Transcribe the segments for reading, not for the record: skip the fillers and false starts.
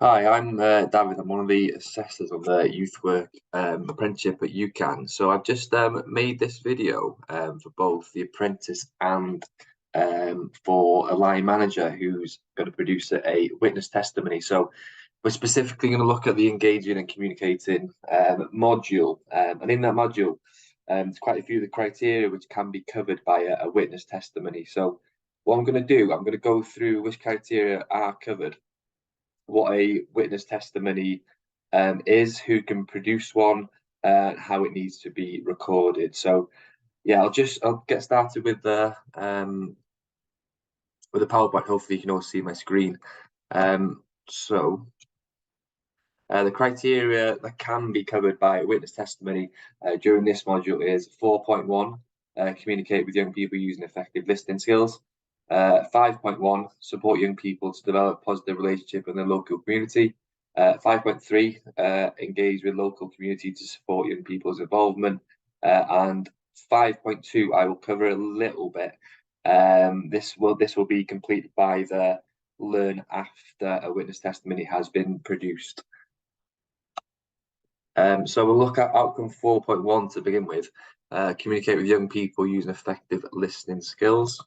Hi, I'm David. I'm one of the assessors on the youth work apprenticeship at UCAN. So I've just made this video for both the apprentice and for a line manager who's going to produce a witness testimony. So we're specifically going to look at the engaging and communicating module. And in that module, there's quite a few of the criteria which can be covered by a witness testimony. So what I'm going to do, I'm going to go through which criteria are covered, what a witness testimony is, who can produce one, how it needs to be recorded. So yeah, I'll get started with the PowerPoint. Hopefully you can all see my screen. So the criteria that can be covered by a witness testimony during this module is 4.1, communicate with young people using effective listening skills. 5.1, support young people to develop positive relationship in their local community. 5.3, engage with local community to support young people's involvement. And 5.2, I will cover a little bit. This will be completed by the learn after a witness testimony has been produced. So we'll look at outcome 4.1 to begin with. Communicate with young people using effective listening skills.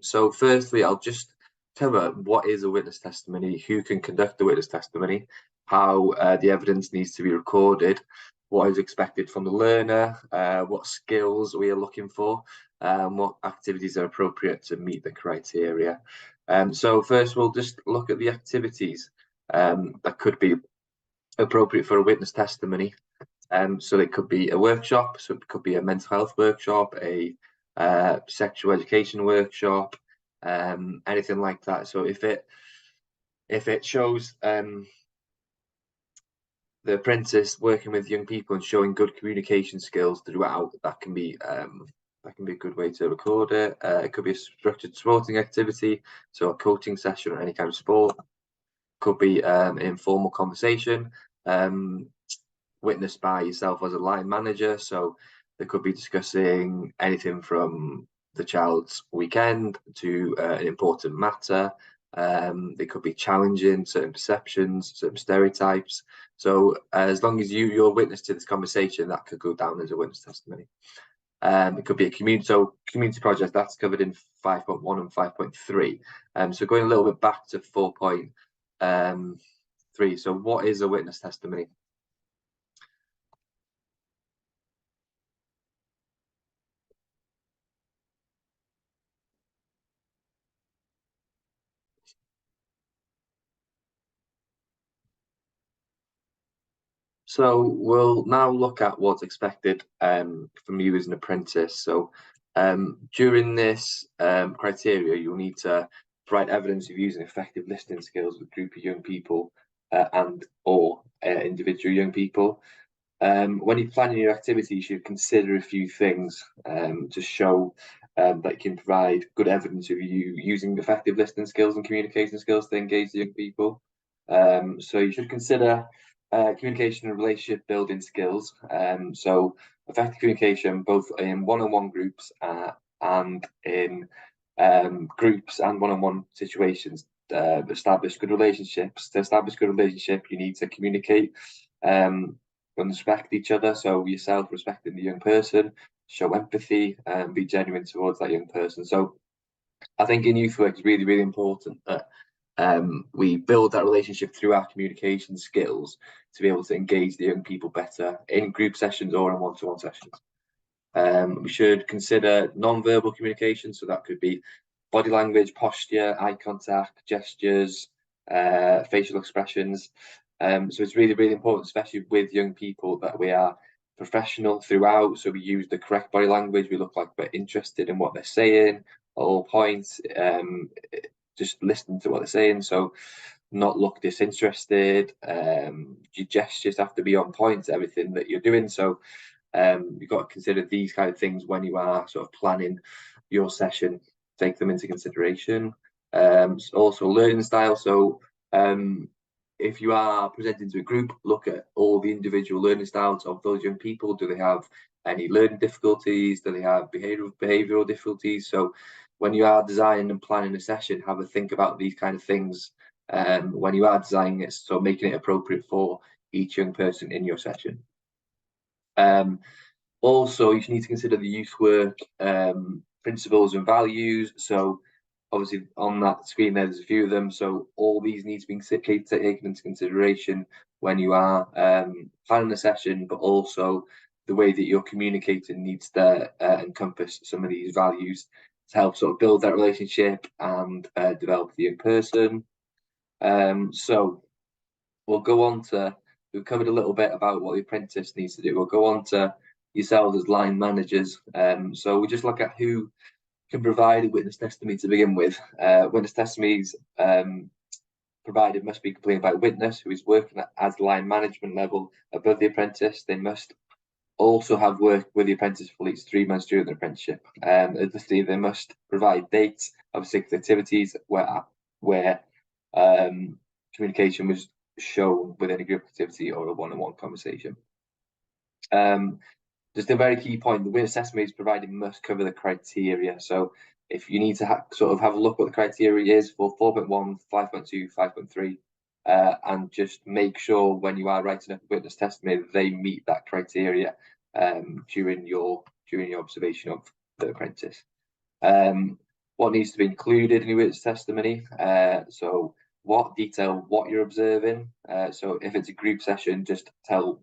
So firstly, I'll just cover what is a witness testimony, who can conduct the witness testimony, how the evidence needs to be recorded, what is expected from the learner, what skills we are looking for, what activities are appropriate to meet the criteria. So first, we'll just look at the activities that could be appropriate for a witness testimony. So it could be a workshop, so it could be a mental health workshop, a sexual education workshop, anything like that. So if it shows the apprentice working with young people and showing good communication skills throughout, that can be a good way to record it. It could be a structured sporting activity, so a coaching session or any kind of sport. Could be an informal conversation, witnessed by yourself as a line manager. So they could be discussing anything from the child's weekend to an important matter. They could be challenging certain perceptions, certain stereotypes. So as long as you're witness to this conversation, that could go down as a witness testimony. It could be a community project, that's covered in 5.1 and 5.3. So going a little bit back to 4.3. So what is a witness testimony? So we'll now look at what's expected from you as an apprentice. So during this criteria, you'll need to provide evidence of using effective listening skills with a group of young people and or individual young people. When you're planning your activity, you should consider a few things to show that you can provide good evidence of you using effective listening skills and communication skills to engage the young people. So you should consider communication and relationship building skills. So effective communication, both in one-on-one groups and in groups and one-on-one situations. Establish good relationships. To establish good relationship, you need to communicate and respect each other. So yourself respecting the young person, show empathy, and be genuine towards that young person. So I think in youth work, it's really, really important that we build that relationship through our communication skills to be able to engage the young people better in group sessions or in one-to-one sessions. We should consider non-verbal communication, so that could be body language, posture, eye contact, gestures, facial expressions. So it's really, really important, especially with young people, that we are professional throughout. So we use the correct body language. We look like we're interested in what they're saying at all points. Just listen to what they're saying. So not look disinterested. Your gestures have to be on point to everything that you're doing. So you've got to consider these kind of things when you are sort of planning your session. Take them into consideration. Also learning style. So if you are presenting to a group, look at all the individual learning styles of those young people. Do they have any learning difficulties? Do they have behavioral difficulties? So when you are designing and planning a session, have a think about these kind of things when you are designing it, so making it appropriate for each young person in your session. Also, you need to consider the youth work principles and values. So obviously on that screen there's a few of them. So all these need to be taken into consideration when you are planning a session, but also the way that you're communicating needs to encompass some of these values to help sort of build that relationship and develop the young person. So we'll go on to, we've covered a little bit about what the apprentice needs to do. We'll go on to yourselves as line managers. So we just look at who can provide a witness testimony to begin with. Witness testimonies provided must be completed by a witness who is working at line management level above the apprentice. They must also have worked with the apprentice for at least 3 months during their apprenticeship. Additionally, they must provide dates of particular activities where communication was shown within a group activity or a one-on-one conversation. Just a very key point, the witness testimonies provided must cover the criteria. So if you need to sort of have a look what the criteria is for 4.1, 5.2, 5.3, and just make sure when you are writing up a witness testimony that they meet that criteria during your observation of the apprentice. What needs to be included in your witness testimony? So what you're observing. So if it's a group session, just tell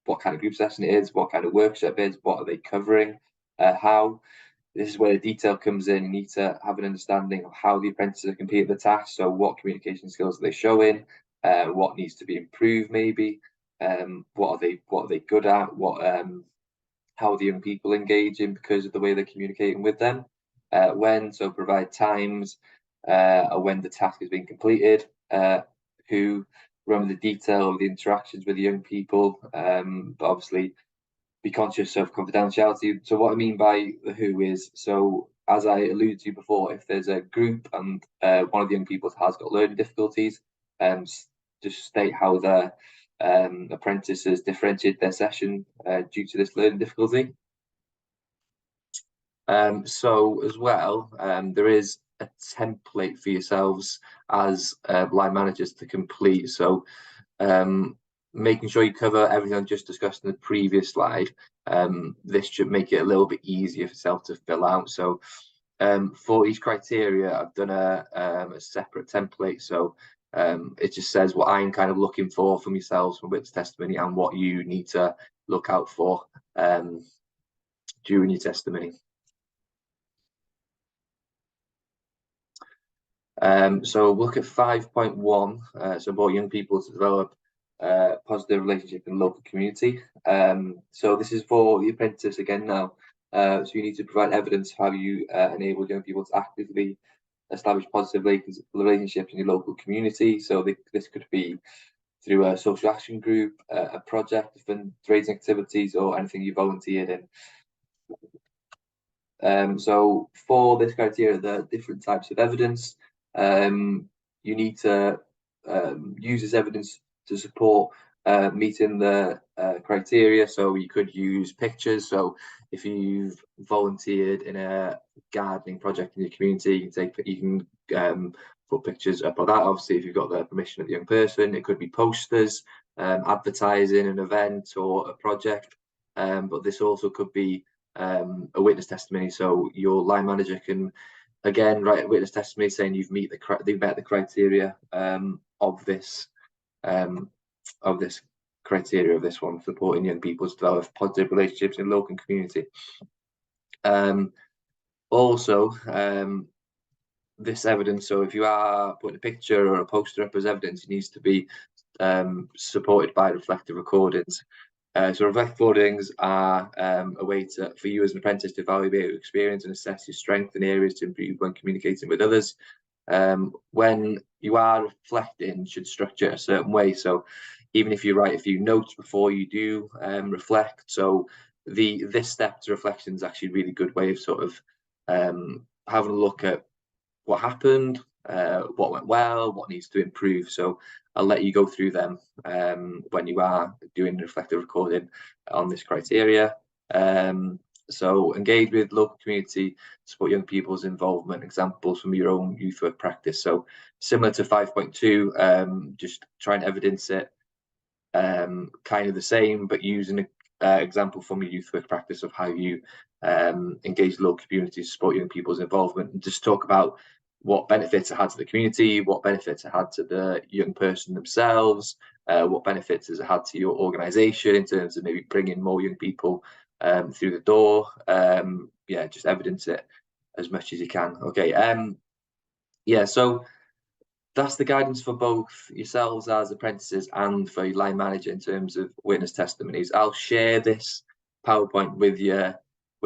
what kind of group session it is, what kind of workshop it is, what are they covering, how. This is where the detail comes in. You need to have an understanding of how the apprentices are completing the task. So what communication skills are they showing? What needs to be improved, maybe? What are they good at? How are the young people engaging because of the way they're communicating with them? So provide times when the task is being completed. Who remember the detail of the interactions with the young people, but obviously be conscious of confidentiality. So what I mean by the who is, so as I alluded to before, if there's a group and one of the young people has got learning difficulties, just state how the apprentices differentiate their session due to this learning difficulty. So as well, there is a template for yourselves as line managers to complete. So making sure you cover everything I just discussed in the previous slide. This should make it a little bit easier for yourself to fill out. So for each criteria, I've done a separate template. So it just says what I'm kind of looking for from yourselves from witness testimony and what you need to look out for during your testimony. So we'll look at 5.1, so more young people to develop positive relationship in local community. So this is for the apprentice again now. So you need to provide evidence how you enable young people to actively establish positive relationships in your local community. So this could be through a social action group, a project, fundraising activities, or anything you volunteered in. So for this criteria, there are different types of evidence. You need to use this evidence to support meeting the criteria. So you could use pictures. So if you've volunteered in a gardening project in your community, you can put pictures up of that. Obviously, if you've got the permission of the young person, it could be posters, advertising an event or a project. But this also could be a witness testimony. So your line manager can again write a witness testimony saying you've met the criteria of this criteria of this one, supporting young people to develop positive relationships in local community. Also, this evidence, so if you are putting a picture or a poster up as evidence, it needs to be supported by reflective recordings. So reflective recordings are a way for you as an apprentice to evaluate your experience and assess your strengths and areas to improve when communicating with others. When you are reflecting, should structure a certain way. So even if you write a few notes before you do reflect, so this step to reflection is actually a really good way of sort of having a look at what happened, what went well, what needs to improve. So I'll let you go through them when you are doing reflective recording on this criteria. So engage with local community, support young people's involvement, examples from your own youth work practice. So similar to 5.2, just try and evidence it, kind of the same, but using an example from your youth work practice of how you engage the local community, support young people's involvement, and just talk about what benefits it had to the community, what benefits it had to the young person themselves, what benefits has it had to your organisation in terms of maybe bringing more young people through the door. Yeah, just evidence it as much as you can. Okay. Yeah, so that's the guidance for both yourselves as apprentices and for your line manager in terms of witness testimonies. I'll share this PowerPoint with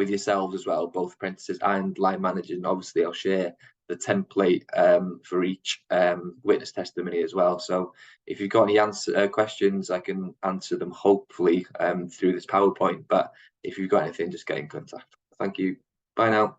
yourselves as well, both apprentices and line managers. And obviously, I'll share the template for each witness testimony as well. So if you've got any questions, I can answer them hopefully through this PowerPoint. But if you've got anything, just get in contact. Thank you. Bye now.